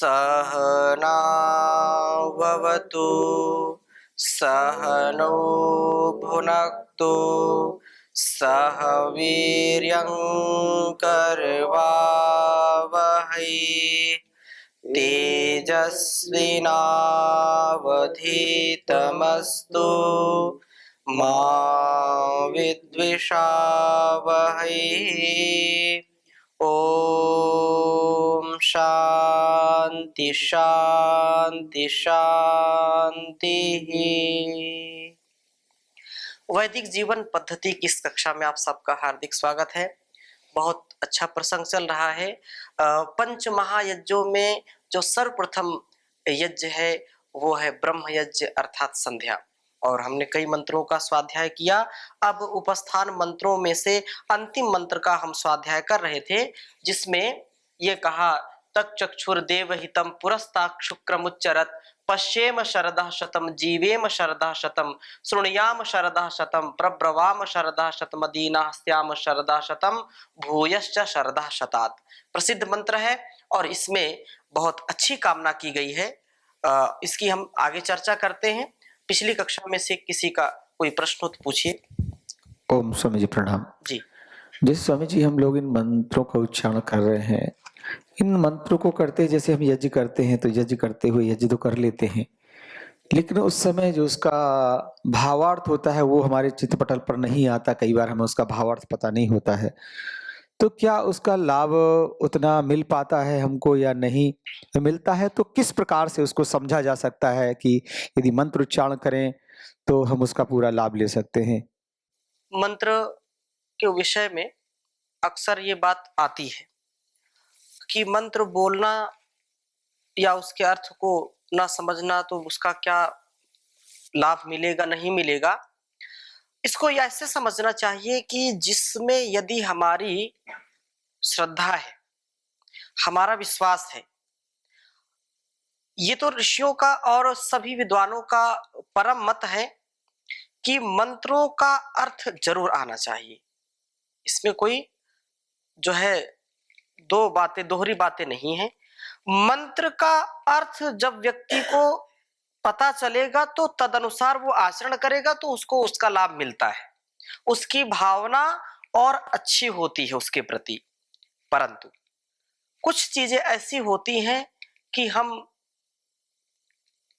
सहनाववतु सहनौ भुनक्तु सह वीर्यं करवावहै तेजस्विनावधीतमस्तु मा विद्विषावहै। ओम शांति शांति शांति। वैदिक जीवन पद्धति की इस कक्षा में आप सबका हार्दिक स्वागत है। बहुत अच्छा प्रसंग चल रहा है। पंच महायज्ञों में जो सर्वप्रथम यज्ञ है वो है ब्रह्म यज्ञ अर्थात संध्या, और हमने कई मंत्रों का स्वाध्याय किया। अब उपस्थान मंत्रों में से अंतिम मंत्र का हम स्वाध्याय कर रहे थे, जिसमें ये कहा तक चक्षुर्देव हितम पुरस्ताक शुक्रमुच्चरत पश्येम शरदः शतम जीवेम शरदः शतम शृणुयाम शरदः शतम प्रब्रवाम शरदः शतमदीनास्याम शरदः शतम भूयश्च शरदः शतात्। प्रसिद्ध मंत्र है और इसमें बहुत अच्छी कामना की गई है। इसकी हम आगे चर्चा करते हैं। पिछली कक्षा में से किसी का कोई प्रश्न हो तो पूछिए। ओम स्वामी जी प्रणाम जी। जैसे स्वामी जी हम लोग इन मंत्रों का उच्चारण कर रहे हैं, इन मंत्रों को करते जैसे हम यज्ञ करते हैं तो यज्ञ करते हुए यज्ञ तो कर लेते हैं, लेकिन उस समय जो उसका भावार्थ होता है वो हमारे चित्तपटल पर नहीं आता। कई बार हमें उसका भावार्थ पता नहीं होता है, तो क्या उसका लाभ उतना मिल पाता है हमको या नहीं मिलता है? तो किस प्रकार से उसको समझा जा सकता है कि यदि मंत्र उच्चारण करें तो हम उसका पूरा लाभ ले सकते हैं? मंत्र के विषय में अक्सर ये बात आती है कि मंत्र बोलना या उसके अर्थ को ना समझना तो उसका क्या लाभ मिलेगा नहीं मिलेगा। इसको ऐसे समझना चाहिए कि जिसमें यदि हमारी श्रद्धा है, हमारा विश्वास है, ये तो ऋषियों का और सभी विद्वानों का परम मत है कि मंत्रों का अर्थ जरूर आना चाहिए। इसमें कोई जो है दोहरी बातें नहीं है। मंत्र का अर्थ जब व्यक्ति को पता चलेगा तो तदनुसार वो आचरण करेगा तो उसको उसका लाभ मिलता है, उसकी भावना और अच्छी होती है उसके प्रति। परंतु कुछ चीजें ऐसी होती हैं कि हम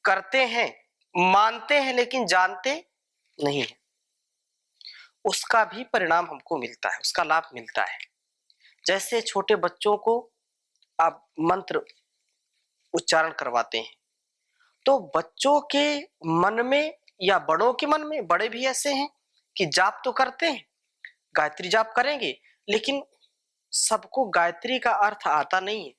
करते हैं, मानते हैं, लेकिन जानते नहीं है, उसका भी परिणाम हमको मिलता है, उसका लाभ मिलता है। जैसे छोटे बच्चों को आप मंत्र उच्चारण करवाते हैं तो बच्चों के मन में या बड़ों के मन में, बड़े भी ऐसे हैं कि जाप तो करते हैं, गायत्री जाप करेंगे, लेकिन सबको गायत्री का अर्थ आता नहीं है।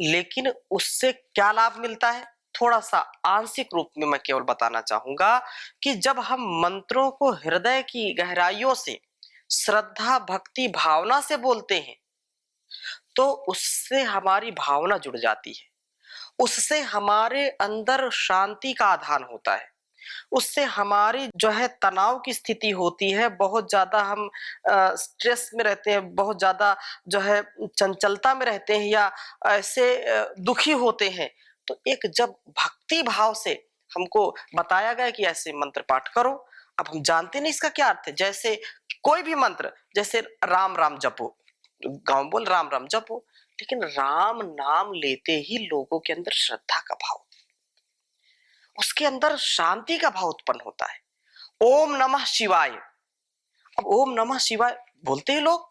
लेकिन उससे क्या लाभ मिलता है, थोड़ा सा आंशिक रूप में मैं केवल बताना चाहूंगा कि जब हम मंत्रों को हृदय की गहराइयों से श्रद्धा भक्ति भावना से बोलते हैं तो उससे हमारी भावना जुड़ जाती है, उससे हमारे अंदर शांति का आधान होता है, उससे हमारी जो है तनाव की स्थिति होती है, बहुत ज्यादा हम स्ट्रेस में रहते हैं, बहुत ज्यादा जो है चंचलता में रहते हैं या ऐसे दुखी होते हैं, तो एक जब भक्ति भाव से हमको बताया गया कि ऐसे मंत्र पाठ करो। अब हम जानते नहीं इसका क्या अर्थ है। जैसे कोई भी मंत्र, जैसे राम राम जपो, गाँव बोल राम राम जपो, लेकिन राम नाम लेते ही लोगों के अंदर श्रद्धा का भाव, उसके अंदर शांति का भाव उत्पन्न होता है। ओम नमः शिवाय, अब ओम नमः शिवाय बोलते हैं लोग,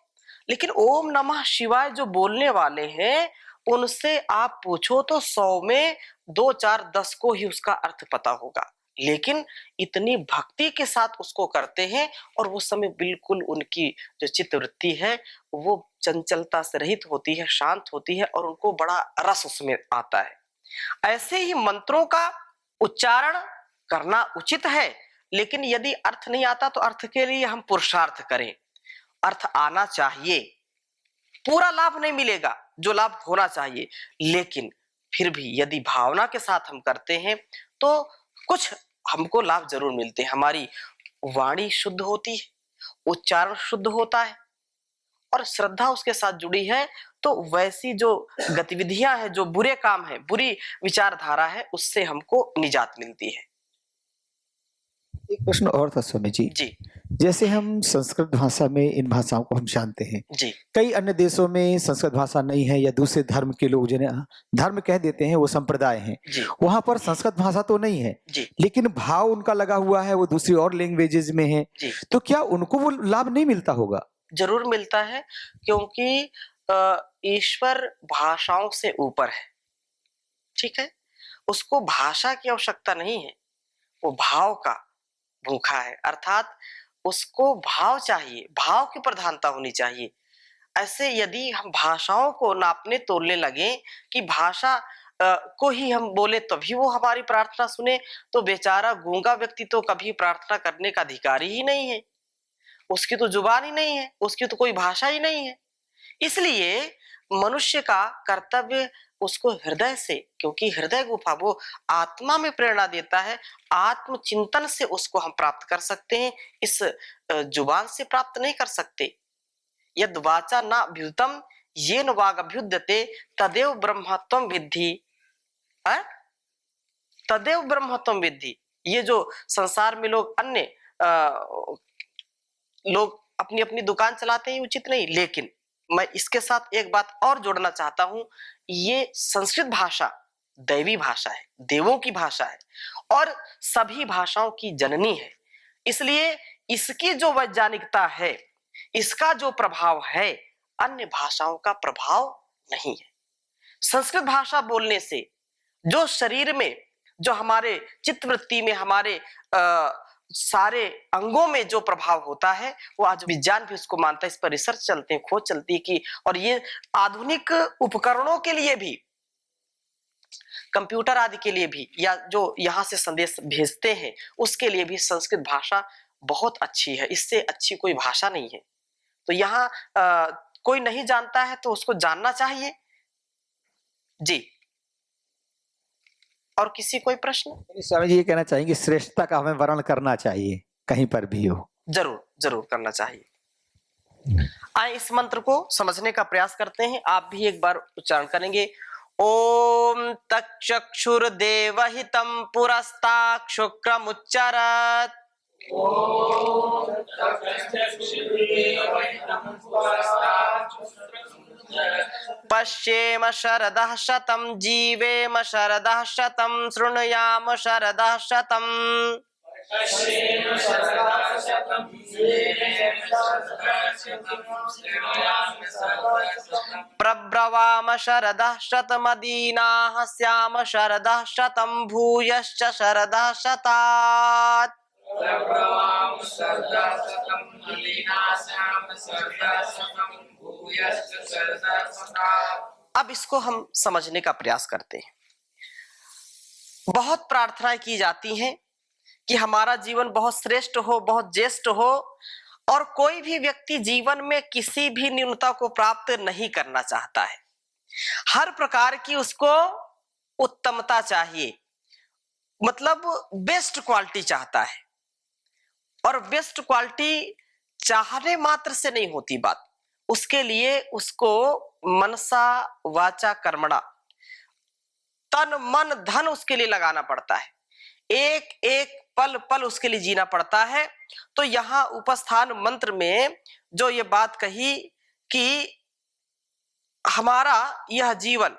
लेकिन ओम नमः शिवाय जो बोलने वाले हैं उनसे आप पूछो तो 100 में 2 4 10 को ही उसका अर्थ पता होगा, लेकिन इतनी भक्ति के साथ उसको करते हैं और वो समय बिल्कुल उनकी जो चित्तवृत्ति है वो चंचलता से रहित होती है, शांत होती है और उनको बड़ा रस उसमें आता है। ऐसे ही मंत्रों का उच्चारण करना उचित है, लेकिन यदि अर्थ नहीं आता तो अर्थ के लिए हम पुरुषार्थ करें, अर्थ आना चाहिए। पूरा लाभ नहीं मिलेगा जो लाभ होना चाहिए, लेकिन फिर भी यदि भावना के साथ हम करते हैं तो कुछ हमको लाभ जरूर मिलते हैं। हमारी वाणी शुद्ध होती है, उच्चारण शुद्ध होता है और श्रद्धा उसके साथ जुड़ी है, तो वैसी जो गतिविधियां हैं, जो बुरे काम है, बुरी विचारधारा है, उससे हमको निजात मिलती है। एक प्रश्न और था स्वामी जी, जी जैसे हम संस्कृत भाषा में इन भाषाओं को हम जानते हैं, जी कई अन्य देशों में संस्कृत भाषा नहीं है या दूसरे धर्म के लोग जिन्हें धर्म कह देते हैं, वो संप्रदाय हैं, जी वहां पर संस्कृत भाषा तो नहीं है, जी लेकिन भाव उनका लगा हुआ है वो दूसरी और लैंग्वेजेस में है, जी तो क्या उनको वो लाभ नहीं मिलता होगा? जरूर मिलता है, क्योंकि ईश्वर भाषाओं से ऊपर है। ठीक है, उसको भाषा की आवश्यकता नहीं है, वो भाव का भूखा है, अर्थात उसको भाव चाहिए, भाव की प्रधानता होनी चाहिए। ऐसे यदि हम भाषाओं को नापने तोलने लगे कि भाषा को ही हम बोले तभी वो हमारी प्रार्थना सुने, तो बेचारा गूंगा व्यक्ति तो कभी प्रार्थना करने का अधिकारी ही नहीं है, उसकी तो जुबान ही नहीं है, उसकी तो कोई भाषा ही नहीं है। इसलिए मनुष्य का कर्तव्य उसको हृदय से, क्योंकि हृदय गुफा वो आत्मा में प्रेरणा देता है, आत्मचिंतन से उसको हम प्राप्त कर सकते हैं, इस जुबान से प्राप्त नहीं कर सकते। यद वाचा न अभ्युतम येन वागभ्युद्यते तदेव ब्रह्मत्वम विद्धि, है? तदेव ब्रह्मत्वम विद्धि। ये जो संसार में लोग अन्य लोग अपनी अपनी दुकान चलाते हैं, उचित नहीं, लेकिन मैं इसके साथ एक बात और जोड़ना चाहता हूं, ये संस्कृत भाषा दैवी भाषा है, देवों की भाषा है और सभी भाषाओं की जननी है। इसलिए इसकी जो वैज्ञानिकता है, इसका जो प्रभाव है, अन्य भाषाओं का प्रभाव नहीं है। संस्कृत भाषा बोलने से जो शरीर में, जो हमारे चित्तवृत्ति में, हमारे सारे अंगों में जो प्रभाव होता है, वो आज विज्ञान भी उसको मानता है, इस पर रिसर्च चलते हैं, खोज चलती है कि, और ये आधुनिक उपकरणों के लिए भी, कंप्यूटर आदि के लिए भी, या जो यहाँ से संदेश भेजते हैं उसके लिए भी संस्कृत भाषा बहुत अच्छी है, इससे अच्छी कोई भाषा नहीं है। तो यहाँ कोई नहीं जानता है तो उसको जानना चाहिए। जी, और किसी कोई प्रश्न? स्वामी जी ये कहना चाहेंगे श्रेष्ठता का हमें वर्ण करना चाहिए कहीं पर भी हो? जरूर जरूर करना चाहिए। आए इस मंत्र को समझने का प्रयास करते हैं, आप भी एक बार उच्चारण करेंगे। ओम तक्षुर्देवहितं पुरस्तात् शुक्रमुच्चरत्। पश्येम शरदः शतं जीवेम शरदः शतं शृणुयाम शरदः शतम्। प्रब्रवाम शरदः शतमदीनाः स्याम शरदः शतं भूयश्च शरदः शतात्। अब इसको हम समझने का प्रयास करते हैं। बहुत प्रार्थनाएं की जाती हैं कि हमारा जीवन बहुत श्रेष्ठ हो, बहुत ज्येष्ठ हो, और कोई भी व्यक्ति जीवन में किसी भी न्यूनता को प्राप्त नहीं करना चाहता है, हर प्रकार की उसको उत्तमता चाहिए, मतलब बेस्ट क्वालिटी चाहता है। और बेस्ट क्वालिटी चाहने मात्र से नहीं होती बात, उसके लिए उसको मनसा वाचा कर्मणा, तन मन धन उसके लिए लगाना पड़ता है, एक एक पल पल उसके लिए जीना पड़ता है। तो यहाँ उपस्थान मंत्र में जो ये बात कही कि हमारा यह जीवन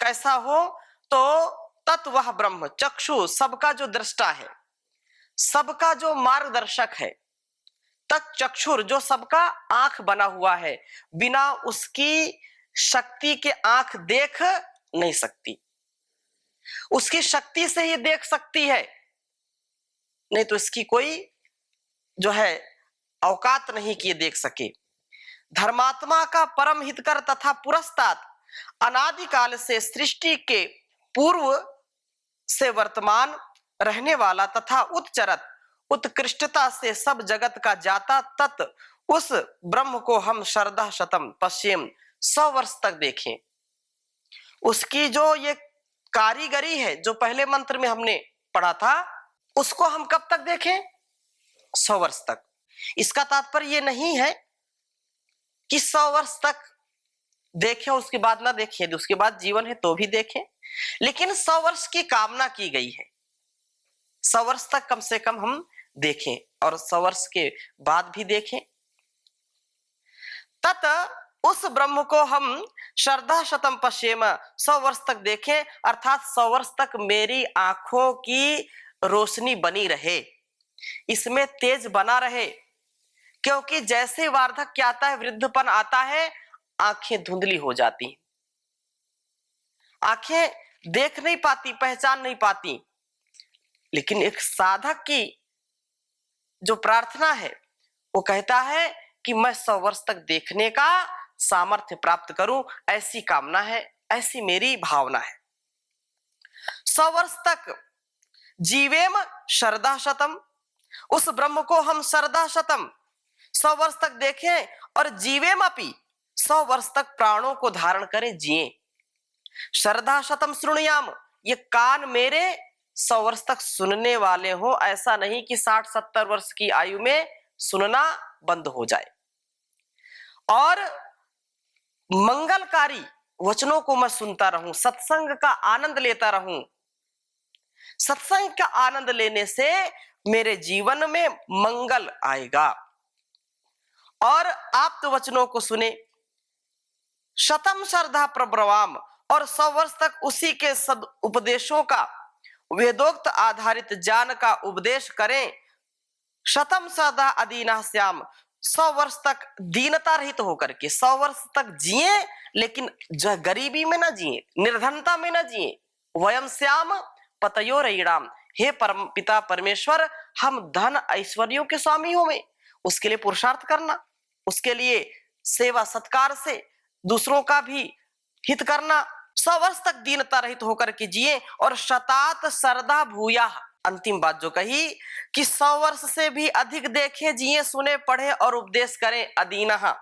कैसा हो, तो तत् वह ब्रह्म चक्षु, सबका जो दृष्टा है, सबका जो मार्गदर्शक है, तत् चक्षुर, जो सबका आंख बना हुआ है, बिना उसकी शक्ति के आंख देख नहीं सकती, उसकी शक्ति से ही देख सकती है, नहीं तो इसकी कोई जो है औकात नहीं कि ये देख सके। धर्मात्मा का परम हितकर तथा पुरस्तात्, अनादिकाल से सृष्टि के पूर्व से वर्तमान रहने वाला तथा उच्चरत, उत्कृष्टता से सब जगत का जाता, तत् उस ब्रह्म को हम शरदा शतम पश्चिम 100 वर्ष तक देखें। उसकी जो ये कारीगरी है, जो पहले मंत्र में हमने पढ़ा था, उसको हम कब तक देखें? 100 वर्ष तक। इसका तात्पर्य ये नहीं है कि 100 वर्ष तक देखें, उसके बाद ना देखें, यदि उसके बाद जीवन है तो भी देखें, लेकिन 100 वर्ष की कामना की गई है। 100 वर्ष तक कम से कम हम देखें और 100 वर्ष के बाद भी देखें। तत उस ब्रह्म को हम श्रद्धा शतम पश्येम, 100 वर्ष तक देखें, अर्थात 100 वर्ष तक मेरी आंखों की रोशनी बनी रहे, इसमें तेज बना रहे। क्योंकि जैसे वार्धक्य आता है, वृद्धपन आता है, आंखें धुंधली हो जाती, आंखें देख नहीं पाती, पहचान नहीं पाती। लेकिन एक साधक की जो प्रार्थना है वो कहता है कि मैं 100 वर्ष तक देखने का सामर्थ्य प्राप्त करूं, ऐसी कामना है, ऐसी मेरी भावना है। 100 वर्ष तक जीवेम श्रद्धा शतम, उस ब्रह्म को हम श्रद्धा शतम 100 वर्ष तक देखें और जीवेम अपि, 100 वर्ष तक प्राणों को धारण करें, जिए। श्रद्धा शतम श्रृणुयाम, ये कान मेरे 100 वर्ष तक सुनने वाले हो, ऐसा नहीं कि 60-70 वर्ष की आयु में सुनना बंद हो जाए। और मंगलकारी वचनों को मैं सुनता रहूं, सत्संग का आनंद लेता रहूं। सत्संग का आनंद लेने से मेरे जीवन में मंगल आएगा। और आप तो वचनों को सुने, शतम श्रद्धा प्रब्रवाम, और 100 वर्ष तक उसी के सद उपदेशों का, वेदोक्त आधारित ज्ञान का उपदेश करें। शतम श्रद्धा अदीना श्याम, 100 वर्ष तक दीनता रहित होकर के 100 वर्ष तक जिए, लेकिन जो गरीबी में ना जिए, निर्धनता में ना जिए। वयम श्याम पतयो रईणाम, हे परम पिता परमेश्वर, हम धन ऐश्वर्यों के स्वामी हो में, उसके लिए पुरुषार्थ करना, उसके लिए सेवा सत्कार से दूसरों का भी हित करना। 100 वर्ष तक दीनता रहित होकर के जिए। और शतात श्रद्धा भूया, अंतिम बात जो कही कि 100 वर्ष से भी अधिक देखे, जिए, सुने, पढ़े और उपदेश करें। अदीनः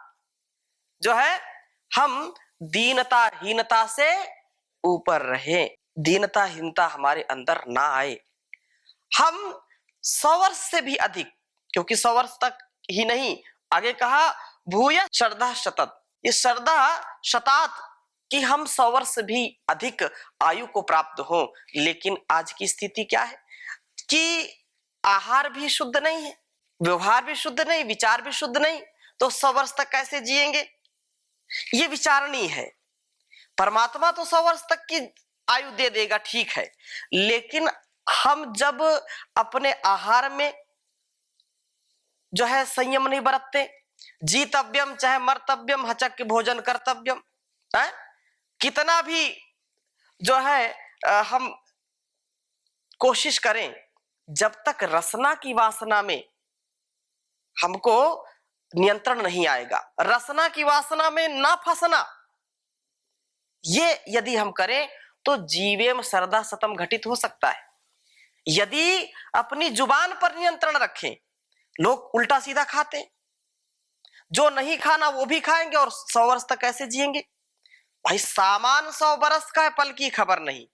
जो है, हम दीनता हीनता से ऊपर रहे, दीनता हीनता हमारे अंदर ना आए। हम 100 वर्ष से भी अधिक, क्योंकि 100 वर्ष तक ही नहीं, आगे कहा भूय श्रद्धा शतत, ये श्रद्धा शतात कि हम 100 वर्ष भी अधिक आयु को प्राप्त हो। लेकिन आज की स्थिति क्या है कि आहार भी शुद्ध नहीं है, व्यवहार भी शुद्ध नहीं, विचार भी शुद्ध नहीं, तो 100 वर्ष तक कैसे जिएंगे? ये विचारणीय है। परमात्मा तो 100 वर्ष तक की आयु दे देगा, ठीक है, लेकिन हम जब अपने आहार में जो है संयम नहीं बरतते, जीतव्यम चाहे मर्तव्यम हचक भोजन कर्तव्यम है, कितना भी जो है हम कोशिश करें, जब तक रसना की वासना में हमको नियंत्रण नहीं आएगा, रसना की वासना में ना फंसना, ये यदि हम करें तो जीवेम श्रद्धा शतम घटित हो सकता है। यदि अपनी जुबान पर नियंत्रण रखें, लोग उल्टा सीधा खाते, जो नहीं खाना वो भी खाएंगे और 100 वर्ष तक कैसे जिएंगे? भाई सामान 100 वर्ष का है, पल की खबर नहीं।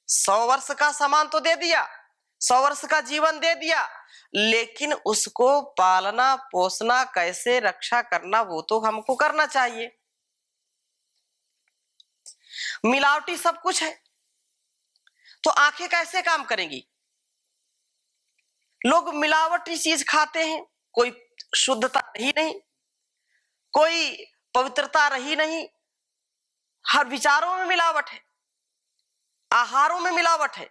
100 वर्ष का सामान तो दे दिया, 100 वर्ष का जीवन दे दिया, लेकिन उसको पालना पोसना, कैसे रक्षा करना, वो तो हमको करना चाहिए। मिलावटी सब कुछ है तो आंखें कैसे काम करेंगी? लोग मिलावटी चीज खाते हैं, कोई शुद्धता रही नहीं, कोई पवित्रता रही नहीं, हर विचारों में मिलावट है, आहारों में मिलावट है,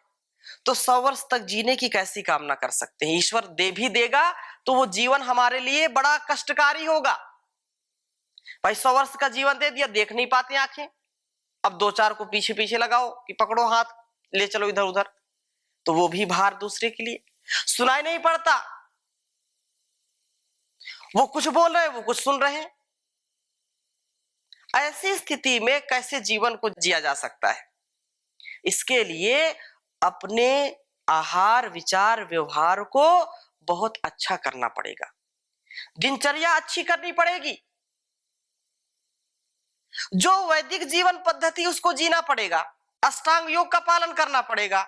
तो 100 वर्ष तक जीने की कैसी कामना कर सकते हैं? ईश्वर दे भी देगा तो वो जीवन हमारे लिए बड़ा कष्टकारी होगा। भाई 100 वर्ष का जीवन दे दिया, देख नहीं पाते आंखें, अब 2-4 को पीछे पीछे लगाओ कि पकड़ो हाथ, ले चलो इधर उधर, तो वो भी भार दूसरे के लिए। सुनाई नहीं पड़ता, वो कुछ बोल रहे हैं, वो कुछ सुन रहे हैं। ऐसी स्थिति में कैसे जीवन को जिया जा सकता है? इसके लिए अपने आहार विचार व्यवहार को बहुत अच्छा करना पड़ेगा, दिनचर्या अच्छी करनी पड़ेगी, जो वैदिक जीवन पद्धति उसको जीना पड़ेगा, अष्टांग योग का पालन करना पड़ेगा,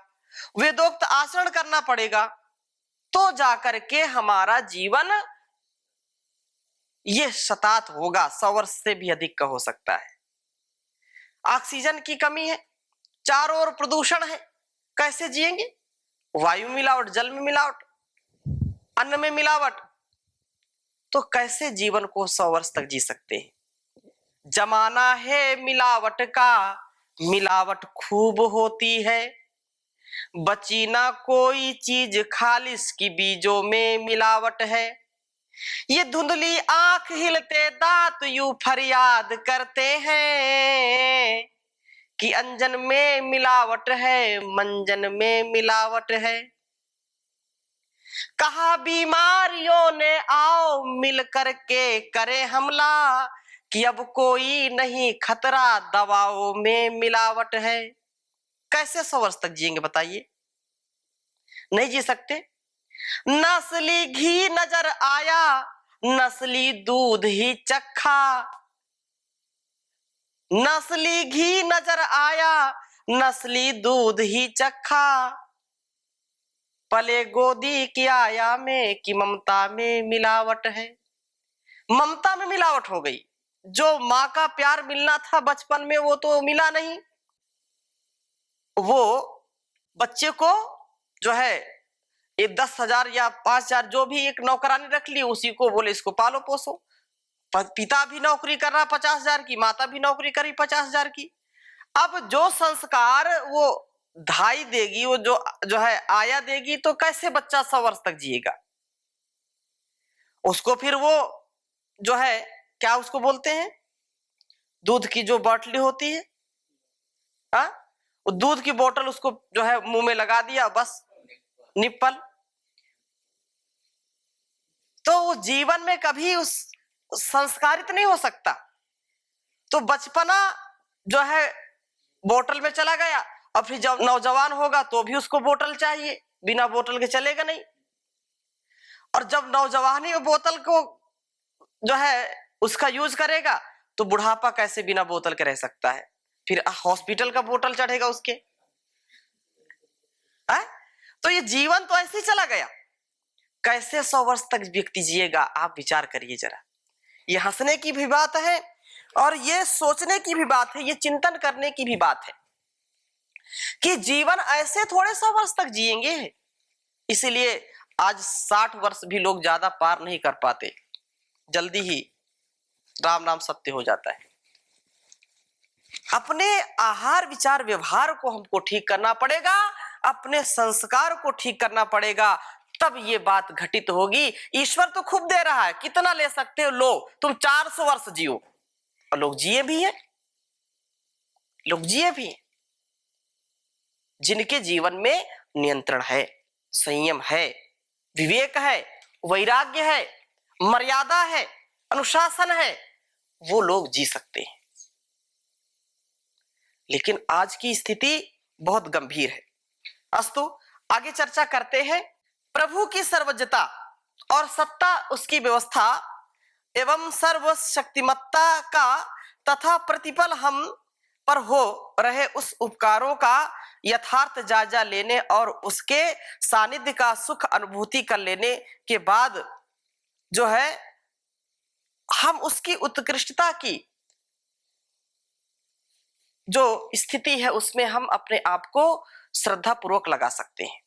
वेदोक्त आचरण करना पड़ेगा, तो जाकर के हमारा जीवन ये शतात होगा, 100 वर्ष से भी अधिक का हो सकता है। ऑक्सीजन की कमी है, चारों ओर प्रदूषण है, कैसे जिएंगे? वायु में मिलावट, जल में मिलावट, अन्न में मिलावट, तो कैसे जीवन को 100 वर्ष तक जी सकते हैं? जमाना है मिलावट का, मिलावट खूब होती है, बची ना कोई चीज खालिस की बीजों में मिलावट है। ये धुंधली आंख हिलते दांत यूं फरियाद करते हैं कि अंजन में मिलावट है, मंजन में मिलावट है। कहा बीमारियों ने आओ मिल करके करे हमला, कि अब कोई नहीं खतरा, दवाओं में मिलावट है। कैसे 100 वर्ष तक जिएंगे बताइए? नहीं जी सकते। नस्ली घी नजर आया, नस्ली दूध ही चखा, नस्ली घी नजर आया, नस्ली दूध ही चखा, पले गोदी की आया में कि ममता में मिलावट है। ममता में मिलावट हो गई, जो माँ का प्यार मिलना था बचपन में वो तो मिला नहीं। वो बच्चे को जो है ये 10,000 या 5,000 जो भी एक नौकरानी रख ली, उसी को बोले इसको पालो पोसो। पिता भी नौकरी कर रहा 50,000 की, माता भी नौकरी करी 50,000 की। अब जो संस्कार वो धाई देगी, वो जो है आया देगी, तो कैसे बच्चा 100 वर्ष तक जिएगा? उसको फिर वो जो है क्या उसको बोलते हैं, दूध की जो बोतली होती है, हाँ, वो दूध की बोतल उसको जो है मुंह में लगा दिया, बस निप्पल। तो वो जीवन में कभी उस संस्कारित नहीं हो सकता। तो बचपना जो है बोतल में चला गया, और फिर जब नौजवान होगा तो भी उसको बोतल चाहिए, बिना बोतल के चलेगा नहीं। और जब नौजवानी में बोतल को जो है उसका यूज करेगा, तो बुढ़ापा कैसे बिना बोतल के रह सकता है? फिर हॉस्पिटल का बोतल चढ़ेगा उसके। है? तो ये जीवन तो ऐसे ही चला गया। कैसे 100 वर्ष तक व्यक्ति जिएगा? आप विचार करिए जरा। ये हंसने की भी बात है और ये सोचने की भी बात है, ये चिंतन करने की भी बात है कि जीवन ऐसे थोड़े 100 वर्ष तक जिएंगे। इसीलिए आज 60 वर्ष भी लोग ज्यादा पार नहीं कर पाते, जल्दी ही राम नाम सत्य हो जाता है। अपने आहार विचार व्यवहार को हमको ठीक करना पड़ेगा, अपने संस्कार को ठीक करना पड़ेगा, तब ये बात घटित होगी। ईश्वर तो खूब दे रहा है, कितना ले सकते हो लो, तुम 400 वर्ष जियो। और लोग जिए भी हैं, लोग जिए भी हैं जिनके जीवन में नियंत्रण है, संयम है, विवेक है, वैराग्य है, मर्यादा है, अनुशासन है, वो लोग जी सकते हैं। लेकिन आज की स्थिति बहुत गंभीर है। अस्तु, आगे चर्चा करते हैं। प्रभु की सर्वज्ञता और सत्ता, उसकी व्यवस्था एवं सर्वशक्तिमत्ता का तथा प्रतिपल हम पर हो रहे उस उपकारों का यथार्थ जायजा लेने और उसके सानिध्य का सुख अनुभूति कर लेने के बाद जो है हम उसकी उत्कृष्टता की जो स्थिति है उसमें हम अपने आप को श्रद्धा पूर्वक लगा सकते हैं।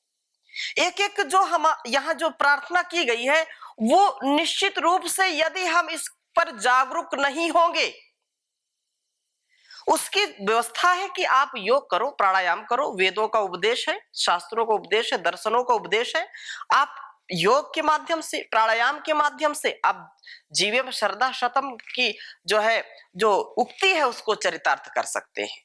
एक एक जो हम यहाँ जो प्रार्थना की गई है, वो निश्चित रूप से यदि हम इस पर जागरूक नहीं होंगे, उसकी व्यवस्था है कि आप योग करो, प्राणायाम करो, वेदों का उपदेश है, शास्त्रों का उपदेश है, दर्शनों का उपदेश है। आप योग के माध्यम से, प्राणायाम के माध्यम से आप जीवे में श्रद्धा शतम की जो है जो उक्ति है उसको चरितार्थ कर सकते हैं।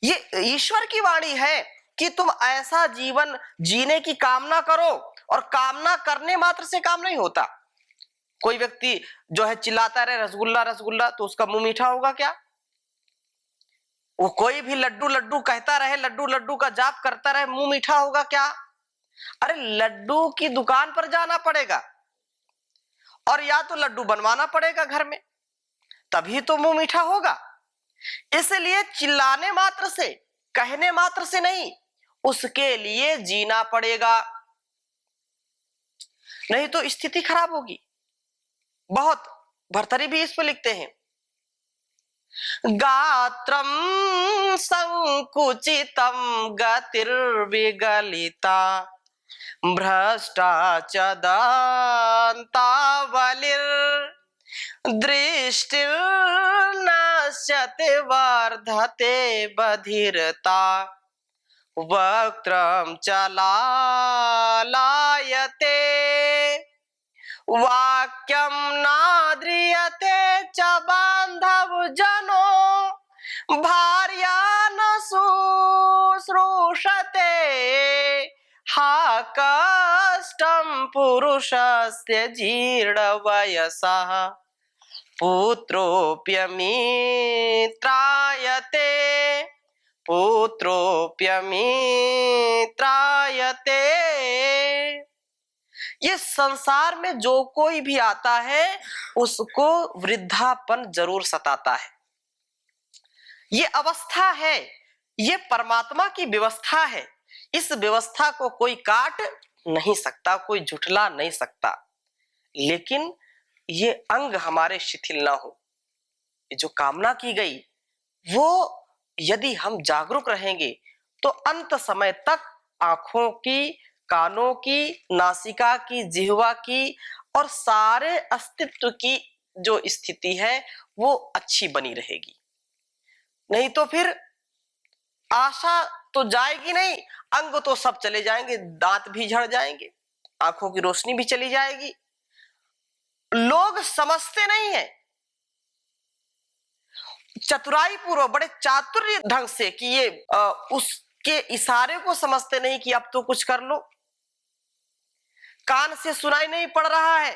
ये ईश्वर की वाणी है कि तुम ऐसा जीवन जीने की कामना करो, और कामना करने मात्र से काम नहीं होता। कोई व्यक्ति जो है चिल्लाता रहे रसगुल्ला रसगुल्ला, तो उसका मुंह मीठा होगा क्या? वो कोई भी लड्डू लड्डू कहता रहे, लड्डू लड्डू का जाप करता रहे, मुंह मीठा होगा क्या? अरे लड्डू की दुकान पर जाना पड़ेगा, और या तो लड्डू बनवाना पड़ेगा घर में, तभी तो मुंह मीठा होगा। इसलिए चिल्लाने मात्र से, कहने मात्र से नहीं, उसके लिए जीना पड़ेगा, नहीं तो स्थिति खराब होगी। बहुत भर्तरी भी इस पे लिखते हैं। गात्रम संकुचितम गतिर्विगलिता भ्रष्टा च दान्तावलिर् दृष्टिर्नश्यते वर्धते बधिरता वक्त्रं च लालायते वाक्यं नाद्रियते च बान्धवजनो भार्या न शुश्रूषते हा कष्टं पुरुषस्य जीर्णवयसः पुत्रोऽप्यमित्रायते पुत्रोऽप्यमित्रायते। ये संसार में जो कोई भी आता है उसको वृद्धापन जरूर सताता है। ये अवस्था है, ये परमात्मा की व्यवस्था है। इस व्यवस्था को कोई काट नहीं सकता, कोई झुठला नहीं सकता। लेकिन ये अंग हमारे शिथिल ना हो, जो कामना की गई वो यदि हम जागरूक रहेंगे तो अंत समय तक आंखों की, कानों की, नासिका की, जिह्वा की और सारे अस्तित्व की जो स्थिति है वो अच्छी बनी रहेगी। नहीं तो फिर आशा तो जाएगी नहीं, अंग तो सब चले जाएंगे, दांत भी झड़ जाएंगे, आंखों की रोशनी भी चली जाएगी। लोग समझते नहीं है चतुराई पूर्वक, बड़े चातुर्य ढंग से कि ये उसके इशारे को समझते नहीं कि अब तो कुछ कर लो। कान से सुनाई नहीं पड़ रहा है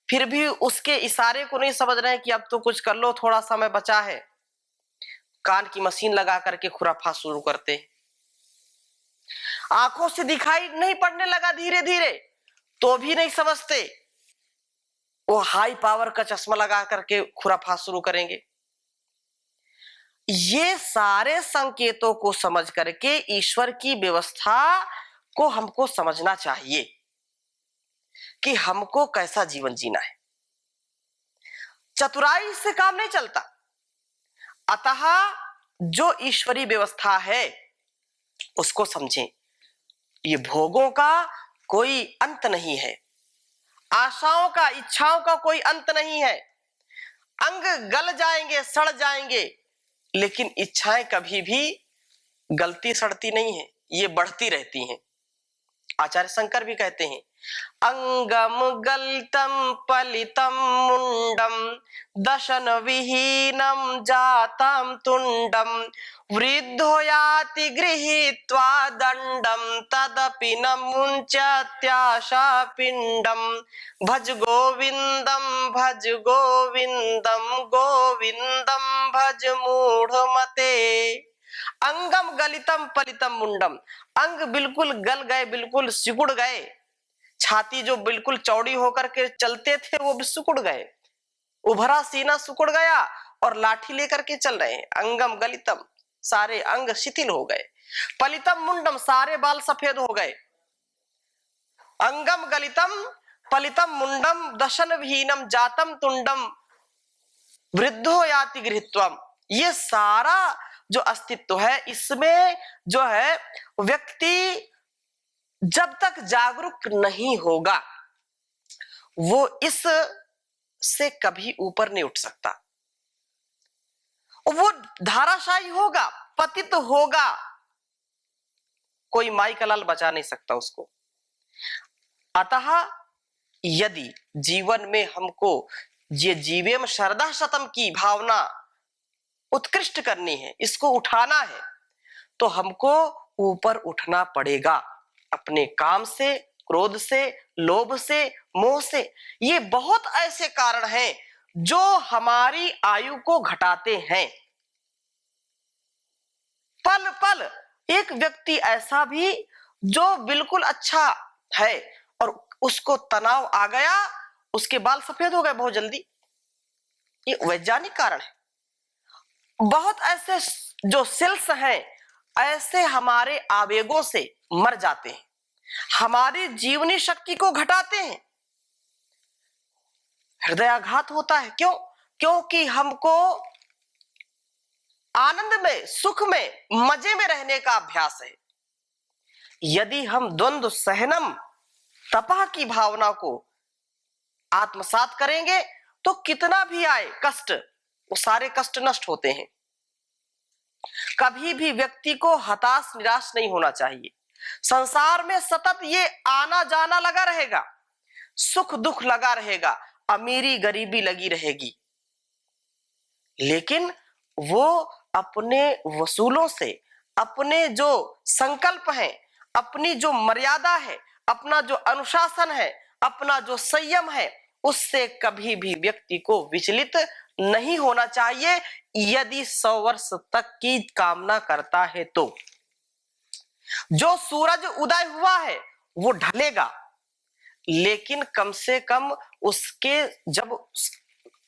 फिर भी उसके इशारे को नहीं समझ रहे हैं कि अब तो कुछ कर लो, थोड़ा समय बचा है। कान की मशीन लगा करके खुराफा शुरू करते। आंखों से दिखाई नहीं पड़ने लगा धीरे धीरे तो भी नहीं समझते, वो हाई पावर का चश्मा लगा करके खुराफा शुरू करेंगे। ये सारे संकेतों को समझ करके ईश्वर की व्यवस्था को हमको समझना चाहिए कि हमको कैसा जीवन जीना है। चतुराई से काम नहीं चलता। अतः जो ईश्वरीय व्यवस्था है उसको समझें। ये भोगों का कोई अंत नहीं है, आशाओं का, इच्छाओं का कोई अंत नहीं है। अंग गल जाएंगे, सड़ जाएंगे, लेकिन इच्छाएं कभी भी गलती सड़ती नहीं है, ये बढ़ती रहती हैं। आचार्य शंकर भी कहते हैं अंगम गलितम पलितम मुंडम दशन विहीनम जातम तुंडम वृद्धो याति गृहीत्वा दंडम तदपि न मुंचत्याशा पिंडम भज गोविंदम गोविंदम भज मूढ़मते। अंगम गलितम पलितम मुंडम, अंग बिल्कुल गल गए, बिल्कुल सिकुड़ गए। छाती जो बिल्कुल चौड़ी होकर के चलते थे वो भी सिकुड़ गए, उभरा सीना सिकुड़ गया और लाठी लेकर के चल रहे हैं। अंगम गलितम, सारे अंग शिथिल हो गए। पलितम मुंडम, सारे बाल सफेद हो गए। अंगम गलितम पलितम मुंडम दशन विहीनम जातम तुंडम वृद्धो याति गृहीत्वम। ये सारा जो अस्तित्व है इसमें जो है व्यक्ति जब तक जागरूक नहीं होगा वो इस से कभी ऊपर नहीं उठ सकता। वो धाराशायी होगा, पतित होगा, कोई माई का लाल बचा नहीं सकता उसको। अतः यदि जीवन में हमको ये जीवेम शरदा शतम की भावना उत्कृष्ट करनी है, इसको उठाना है, तो हमको ऊपर उठना पड़ेगा अपने काम से, क्रोध से, लोभ से, मोह से। ये बहुत ऐसे कारण हैं जो हमारी आयु को घटाते हैं। पल पल एक व्यक्ति ऐसा भी जो बिल्कुल अच्छा है और उसको तनाव आ गया, उसके बाल सफेद हो गए बहुत जल्दी। ये वैज्ञानिक कारण है। बहुत ऐसे जो सेल्स हैं ऐसे हमारे आवेगों से मर जाते हैं, हमारी जीवनी शक्ति को घटाते हैं। हृदयाघात होता है। क्यों? क्योंकि हमको आनंद में, सुख में, मजे में रहने का अभ्यास है। यदि हम द्वंद्व सहनम तपह की भावना को आत्मसात करेंगे तो कितना भी आए कष्ट, वो सारे कष्ट नष्ट होते हैं। कभी भी व्यक्ति को हताश निराश नहीं होना चाहिए। संसार में सतत ये आना जाना लगा रहेगा, सुख दुख लगा रहेगा, अमीरी गरीबी लगी रहेगी, लेकिन वो अपने वसूलों से, अपने जो संकल्प है, अपनी जो मर्यादा है, अपना जो अनुशासन है, अपना जो संयम है, उससे कभी भी व्यक्ति को विचलित नहीं होना चाहिए। यदि 100 वर्ष तक की कामना करता है तो जो सूरज उदय हुआ है वो ढलेगा, लेकिन कम से कम उसके जब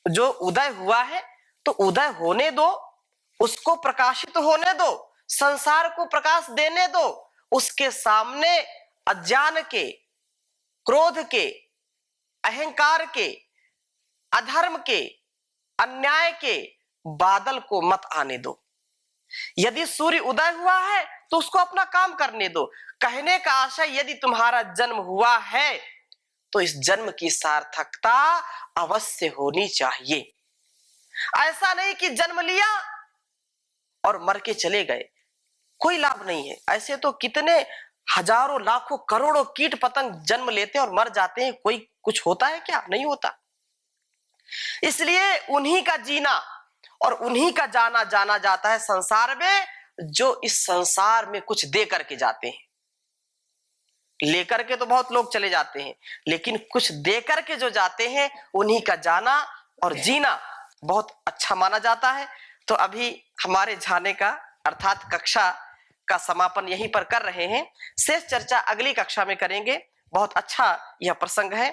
जो उदय हुआ है तो उदय होने दो, उसको प्रकाशित होने दो, संसार को प्रकाश देने दो। उसके सामने अज्ञान के, क्रोध के, अहंकार के, अधर्म के, अन्याय के बादल को मत आने दो। यदि सूर्य उदय हुआ है तो उसको अपना काम करने दो। कहने का आशय, यदि तुम्हारा जन्म हुआ है तो इस जन्म की सार्थकता अवश्य होनी चाहिए। ऐसा नहीं कि जन्म लिया और मर के चले गए, कोई लाभ नहीं है। ऐसे तो कितने हजारों लाखों करोड़ों कीट पतंग जन्म लेते हैं और मर जाते हैं, कोई कुछ होता है क्या? नहीं होता। इसलिए उन्हीं का जीना और उन्हीं का जाना जाना जाता है संसार में, जो इस संसार में कुछ दे करके जाते हैं। लेकर के तो बहुत लोग चले जाते हैं, लेकिन कुछ दे करके जो जाते हैं उन्हीं का जाना और जीना बहुत अच्छा माना जाता है। तो अभी हमारे जाने का अर्थात कक्षा का समापन यहीं पर कर रहे हैं। शेष चर्चा अगली कक्षा में करेंगे। बहुत अच्छा यह प्रसंग है।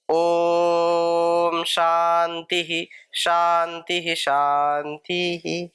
ओम शांति शांति शांति।